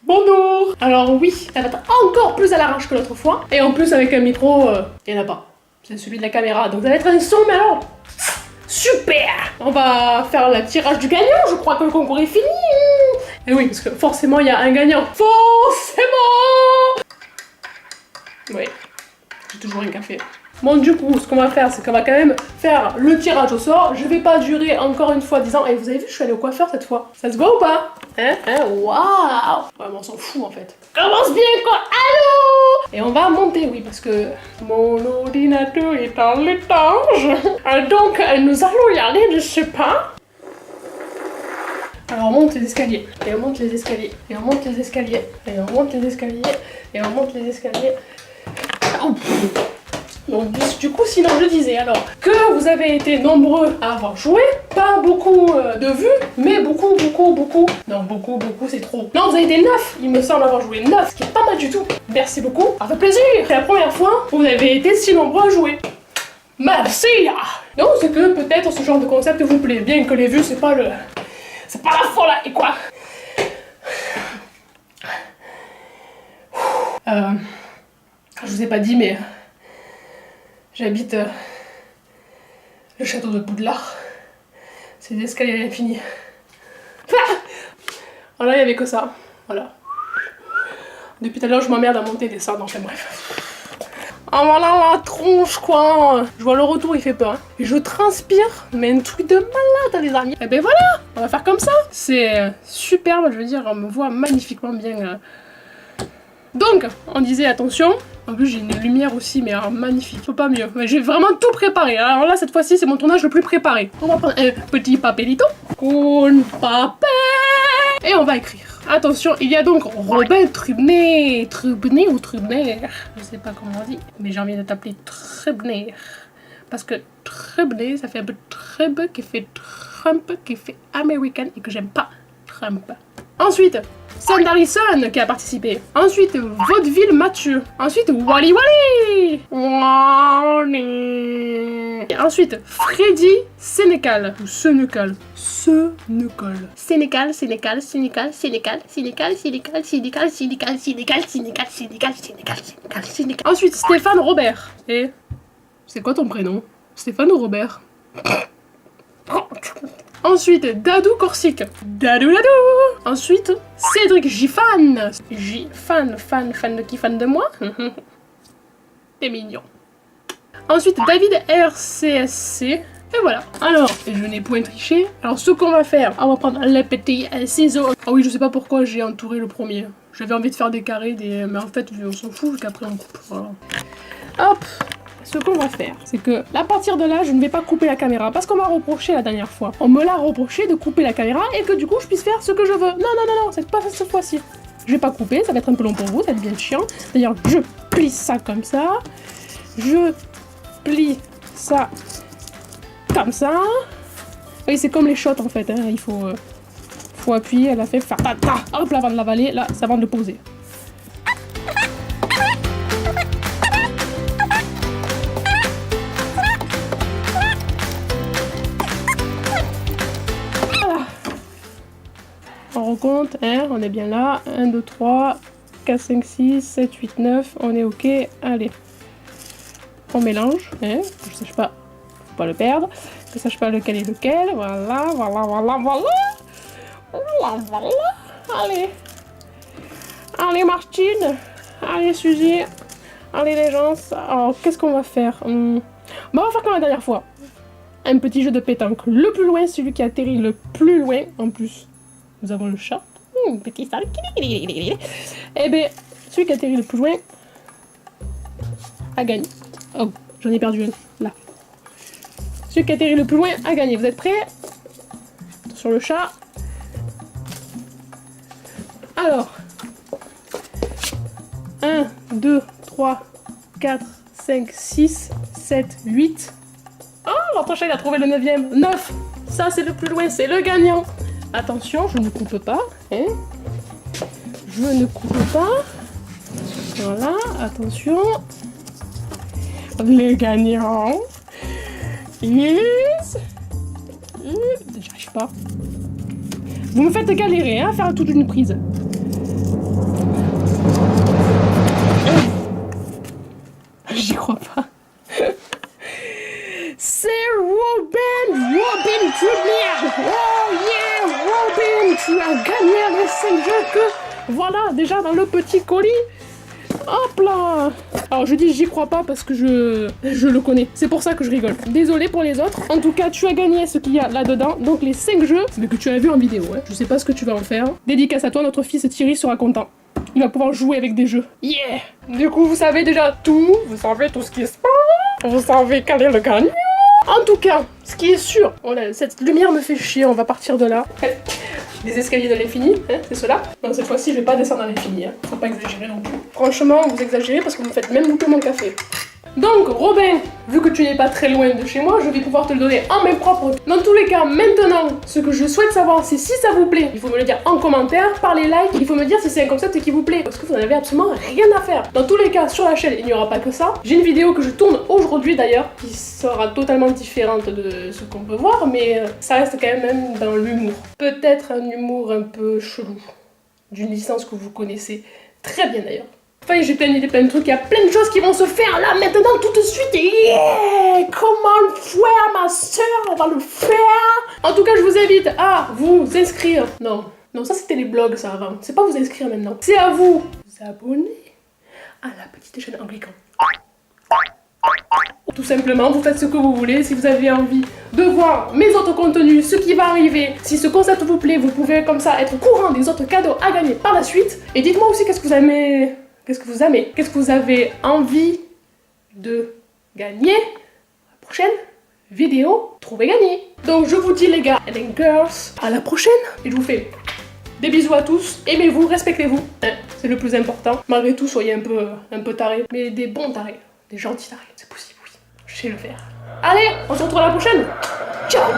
Bonjour. Alors oui, ça va être encore plus à l'arrache que l'autre fois. Et en plus avec un micro, il n'y en a pas. C'est celui de la caméra, donc ça va être un son, mais alors... Super. On va faire le tirage du gagnant, je crois que le concours est fini. Et oui, parce que forcément il y a un gagnant. Forcément. Oui, j'ai toujours un café. Bon, du coup, ce qu'on va faire, c'est qu'on va quand même faire le tirage au sort. Je vais pas durer encore une fois 10 ans. Et vous avez vu, je suis allée au coiffeur cette fois. Ça se voit ou pas? Hein? Waouh! Ouais, mais on s'en fout en fait. Commence bien quoi! Allô! Et on va monter, oui, parce que mon ordinateur est en l'étage. Donc, nous allons y aller, je sais pas. Alors on monte les escaliers, et on monte les escaliers, et on monte les escaliers, et on monte les escaliers, et on monte les escaliers. Oh. Donc du coup, sinon je disais alors que vous avez été nombreux à avoir joué, pas beaucoup de vues, mais beaucoup, non beaucoup c'est trop. Non, vous avez été 9, il me semble avoir joué 9, ce qui est pas mal du tout. Merci beaucoup, ça fait plaisir. C'est la première fois où vous avez été si nombreux à jouer. Merci. Non, c'est que peut-être ce genre de concept vous plaît, bien que les vues c'est pas la folie et quoi. Je vous ai pas dit mais j'habite le château de Poudlard. C'est des escaliers à l'infini. Voilà, il n'y avait que ça. Voilà. Depuis tout à l'heure, je m'emmerde à monter et descendre, enfin bref. Ah voilà la tronche quoi. Je vois le retour, il fait peur. Et je transpire, mais un truc de malade les amis. Et ben voilà, on va faire comme ça. C'est superbe, je veux dire, on me voit magnifiquement bien. Donc, on disait attention. En plus, j'ai une lumière aussi, mais alors, magnifique. Faut pas mieux. J'ai vraiment tout préparé. Alors là, cette fois-ci, c'est mon tournage le plus préparé. On va prendre un petit papelito. Un papel. Et on va écrire. Attention, il y a donc Robin Trubner. Trubner ou Trubner? Je sais pas comment on dit. Mais j'ai envie de t'appeler Trubner. Parce que Trubner, ça fait un peu Trump qui fait Trump, qui fait American et que j'aime pas Trump. Ensuite, Sam Harrison qui a participé. Ensuite, Vaudeville Mathieu. Ensuite, Wally Wally. Et ensuite, Freddy Sénécal. Ou Sénécal. Sénécal. Sénécal, Sénécal, Sénécal, Sénécal, Sénécal, Sénécal, Sénécal, Sénécal, Sénécal, Sénécal, Sénécal, Sénécal, Sénécal, Sénécal. Ensuite, Stéphane Robert. Et c'est quoi ton prénom? Stéphane ou Robert? Ensuite, Dadou Corsic. Dadou Dadou. Ensuite, Cédric Gifan. Gifan, fan de qui? Fan de moi? T'es mignon. Ensuite, David RCSC. Et voilà. Alors, je n'ai point triché. Alors, ce qu'on va faire, on va prendre les petits ciseaux. Ah oui, je sais pas pourquoi j'ai entouré le premier. J'avais envie de faire des carrés, mais en fait, on s'en fout, qu'après on coupe. Voilà. Hop. Ce qu'on va faire, c'est que à partir de là, je ne vais pas couper la caméra parce qu'on m'a reproché la dernière fois. On me l'a reproché de couper la caméra et que du coup, je puisse faire ce que je veux. Non, c'est pas cette fois-ci. Je vais pas couper, ça va être un peu long pour vous, ça va être bien chiant. D'ailleurs, je plie ça comme ça. Je plie ça comme ça. Oui, c'est comme les shots en fait. Hein. Il faut appuyer, elle a fait faire ta ta. Hop là, avant de l'avaler, là, c'est avant de le poser. On recompte, hein, on est bien là. 1, 2, 3, 4, 5, 6, 7, 8, 9. On est ok. Allez. On mélange. Hein, que je sache pas. Faut pas le perdre. Que je sache pas lequel est lequel. Voilà. Allez. Allez, Martine. Allez, Suzy. Allez, les gens. Alors, qu'est-ce qu'on va faire? On va faire comme la dernière fois. Un petit jeu de pétanque. Le plus loin, celui qui atterrit le plus loin en plus. Nous avons le chat. Petit sale. Eh bien, celui qui atterrit le plus loin a gagné. Oh, j'en ai perdu un. Là. Celui qui atterrit le plus loin a gagné. Vous êtes prêts? Sur le chat. Alors. 1, 2, 3, 4, 5, 6, 7, 8. Oh, votre chat il a trouvé le 9e. 9. Ça, c'est le plus loin. C'est le gagnant. Attention, je ne coupe pas, hein. Je ne coupe pas. Voilà, attention. Les gagnants. Yes. J'arrive pas. Vous me faites galérer, hein, à faire toute une prise. 5 jeux que voilà déjà dans le petit colis. Hop là. Alors je dis j'y crois pas parce que je le connais. C'est pour ça que je rigole. Désolé pour les autres. En tout cas, tu as gagné ce qu'il y a là-dedans. Donc les 5 jeux, mais que tu as vu en vidéo. Hein. Je sais pas ce que tu vas en faire. Dédicace à toi, notre fils Thierry sera content. Il va pouvoir jouer avec des jeux. Yeah. Du coup, vous savez déjà tout. Vous savez tout ce qui se passe. Vous savez quel est le gagnant. En tout cas, ce qui est sûr, oh là, cette lumière me fait chier, on va partir de là. Des escaliers de l'infini, hein, c'est cela. Non, cette fois-ci, je vais pas descendre à l'infini, hein. Faut pas exagérer non plus. Franchement, vous exagérez parce que vous me faites même louper mon café. Donc, Robin, vu que tu n'es pas très loin de chez moi, je vais pouvoir te le donner en main propre. Dans tous les cas, maintenant, ce que je souhaite savoir, c'est si ça vous plaît. Il faut me le dire en commentaire, par les likes. Il faut me dire si c'est un concept qui vous plaît. Parce que vous n'en avez absolument rien à faire. Dans tous les cas, sur la chaîne, il n'y aura pas que ça. J'ai une vidéo que je tourne aujourd'hui d'ailleurs, qui sera totalement différente de ce qu'on peut voir, mais ça reste quand même dans l'humour. Peut-être un humour un peu chelou. D'une licence que vous connaissez très bien d'ailleurs. Enfin, j'ai plein d'idées, plein de trucs, il y a plein de choses qui vont se faire là, maintenant, tout de suite. Yeah! Comment le faire, ma soeur? Elle va le faire! En tout cas, je vous invite à vous inscrire. Non, ça c'était les blogs, ça, avant. C'est pas vous inscrire maintenant. C'est à vous abonner à la petite chaîne Anglican. Tout simplement, vous faites ce que vous voulez. Si vous avez envie de voir mes autres contenus, ce qui va arriver, si ce concept vous plaît, vous pouvez comme ça être au courant des autres cadeaux à gagner par la suite. Et dites-moi aussi qu'est-ce que vous aimez. Qu'est-ce que vous avez envie de gagner? La prochaine vidéo, trouvez gagner. Donc je vous dis les gars et les girls, à la prochaine. Et je vous fais des bisous à tous. Aimez-vous, respectez-vous. Hein, c'est le plus important. Malgré tout, soyez un peu tarés. Mais des bons tarés, des gentils tarés. C'est possible, oui. Je sais le faire. Allez, on se retrouve à la prochaine. Ciao.